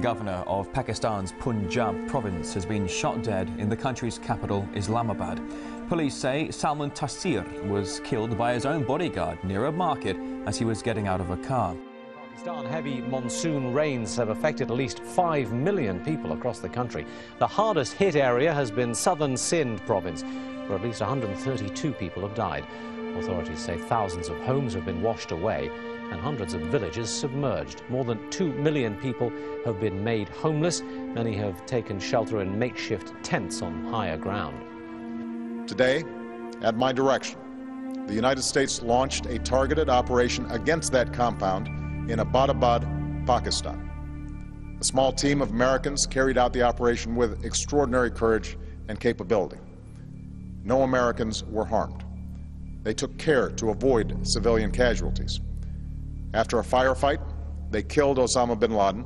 The governor of Pakistan's Punjab province has been shot dead in the country's capital, Islamabad. Police say Salman Taseer was killed by his own bodyguard near a market as he was getting out of a car. Pakistan, heavy monsoon rains have affected at least 5 million people across the country. The hardest hit area has been southern Sindh province, where at least 132 people have died. Authorities say thousands of homes have been washed away and hundreds of villages submerged. More than 2 million people have been made homeless. Many have taken shelter in makeshift tents on higher ground. Today, at my direction, the United States launched a targeted operation against that compound in Abbottabad, Pakistan. A small team of Americans carried out the operation with extraordinary courage and capability. No Americans were harmed. They took care to avoid civilian casualties. After a firefight, they killed Osama bin Laden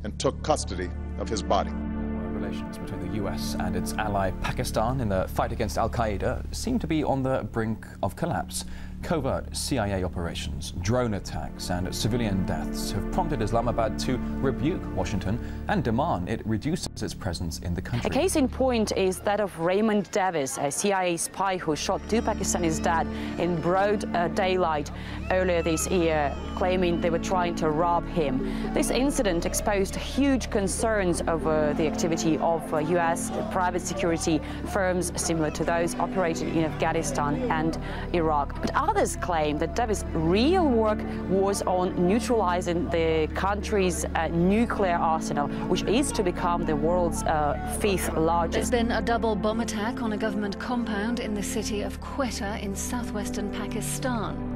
and took custody of his body. Relations between the US and its ally Pakistan in the fight against al-Qaeda seem to be on the brink of collapse. Covert CIA operations, drone attacks and civilian deaths have prompted Islamabad to rebuke Washington and demand it reduces its presence in the country. A case in point is that of Raymond Davis, a CIA spy who shot 2 Pakistanis dead in broad daylight earlier this year, claiming they were trying to rob him. This incident exposed huge concerns over the activity of US private security firms similar to those operating in Afghanistan and Iraq. But others claim that Davis' real work was on neutralizing the country's nuclear arsenal, which is to become the world's 5th largest. There's been a double bomb attack on a government compound in the city of Quetta in southwestern Pakistan.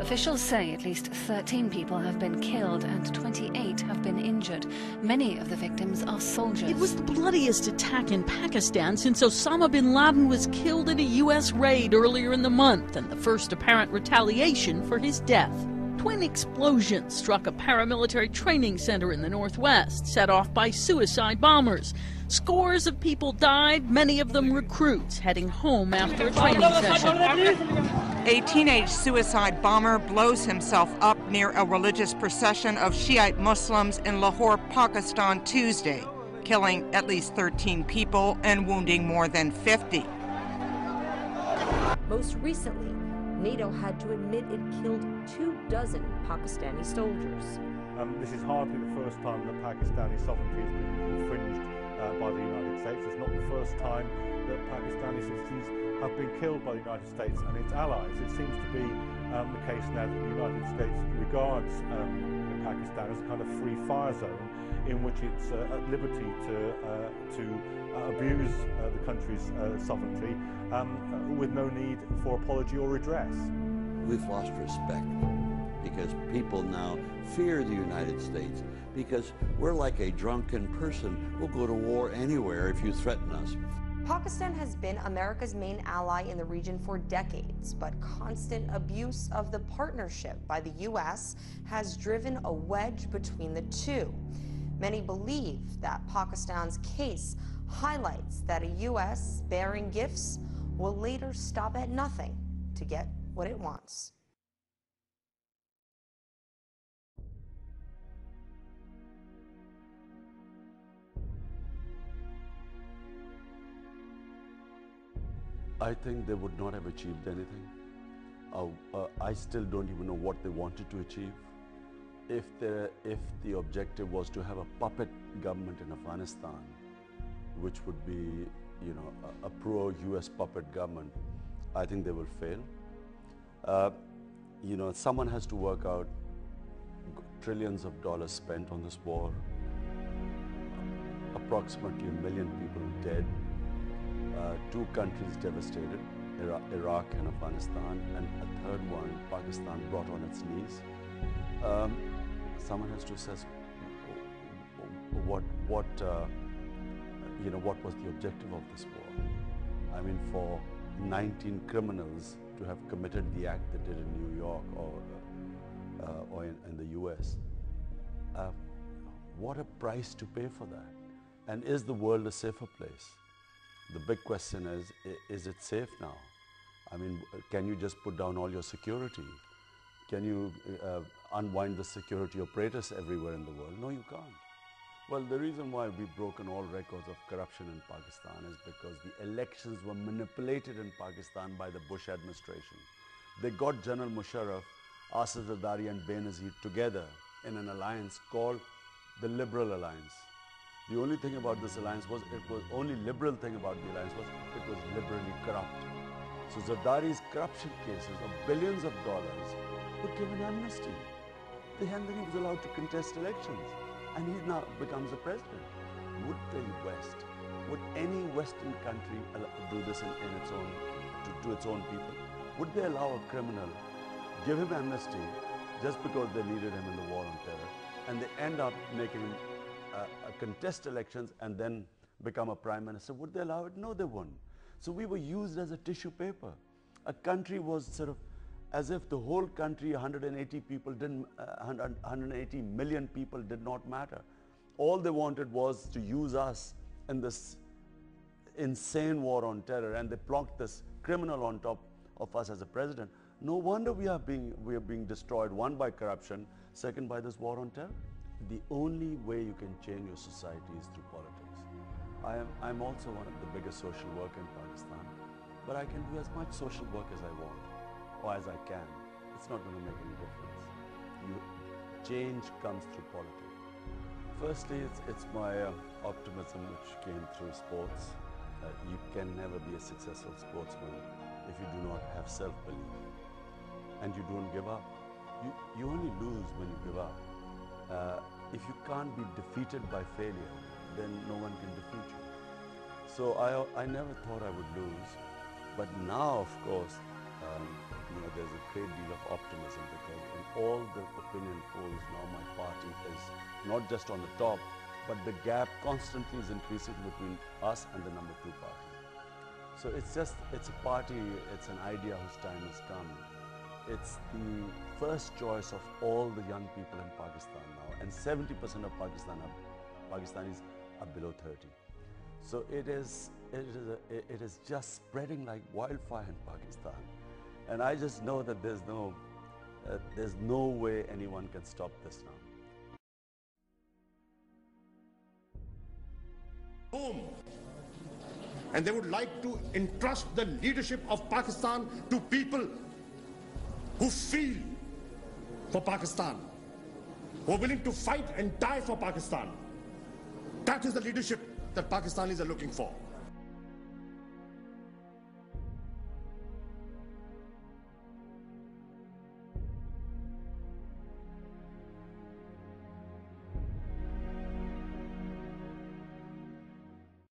Officials say at least 13 people have been killed and 28 have been injured. Many of the victims are soldiers. It was the bloodiest attack in Pakistan since Osama bin Laden was killed in a U.S. raid earlier in the month, and the first apparent retaliation for his death. Twin explosions struck a paramilitary training center in the northwest, set off by suicide bombers. Scores of people died, many of them recruits heading home after a training session. A teenage suicide bomber blows himself up near a religious procession of Shiite Muslims in Lahore, Pakistan Tuesday, killing at least 13 people and wounding more than 50. Most recently, NATO had to admit it killed 24 Pakistani soldiers. This is hardly the first time that Pakistani sovereignty has been infringed by the United States. It's not the first time that Pakistani citizens have been killed by the United States and its allies. It seems to be the case now that the United States regards Pakistan as a kind of free fire zone in which it's at liberty to abuse the country's sovereignty with no need for apology or redress. We've lost respect because people now fear the United States because we're like a drunken person. We'll go to war anywhere if you threaten us. Pakistan has been America's main ally in the region for decades, but constant abuse of the partnership by the U.S. has driven a wedge between the two. Many believe that Pakistan's case highlights that a U.S. bearing gifts will later stop at nothing to get what it wants. I think they would not have achieved anything. I still don't even know what they wanted to achieve. If the objective was to have a puppet government in Afghanistan, which would be, you know, a pro-US puppet government, I think they will fail. You know, someone has to work out trillions of dollars spent on this war, approximately 1 million people dead, 2 countries devastated, Iraq and Afghanistan, and a third one, Pakistan, brought on its knees. Someone has to assess what was the objective of this war. I mean, for 19 criminals to have committed the act they did in New York or in the US, what a price to pay for that. And is the world a safer place? The big question is it safe now? I mean, can you just put down all your security? Can you unwind the security operators everywhere in the world? No, you can't. Well, the reason why we've broken all records of corruption in Pakistan is because the elections were manipulated in Pakistan by the Bush administration. They got General Musharraf, Asif Zardari and Benazir together in an alliance called the Liberal Alliance. The only thing about this alliance was, only liberal thing about the alliance was, it was liberally corrupt. So Zardari's corruption cases of billions of dollars were given amnesty. And then he was allowed to contest elections. And he now becomes the president. Would the West, would any Western country do this in its own, to its own people? Would they allow a criminal, give him amnesty just because they needed him in the war on terror, and they end up making him contest elections and then become a prime minister? Would they allow it? No, they wouldn't. So we were used as a tissue paper. A country was sort of as if the whole country, 180 million people did not matter. All they wanted was to use us in this insane war on terror, and they plonked this criminal on top of us as a president. No wonder we are being destroyed, one by corruption, second by this war on terror. The only way you can change your society is through politics. I'm also one of the biggest social workers in Pakistan, but I can do as much social work as I want, or as I can. It's not going to make any difference. Change comes through politics. Firstly, it's my optimism which came through sports. You can never be a successful sportsman if you do not have self-belief and you don't give up. You only lose when you give up. If you can't be defeated by failure, then no one can defeat you. So I never thought I would lose, but now, of course, there's a great deal of optimism because in all the opinion polls now my party is not just on the top, but the gap constantly is increasing between us and the number 2 party. So it's a party, it's an idea whose time has come. It's the first choice of all the young people in Pakistan now, and 70% of Pakistanis are below 30. So it is just spreading like wildfire in Pakistan. And I just know that there's no way anyone can stop this now. Home. And they would like to entrust the leadership of Pakistan to people who feel for Pakistan, who are willing to fight and die for Pakistan. That is the leadership that Pakistanis are looking for.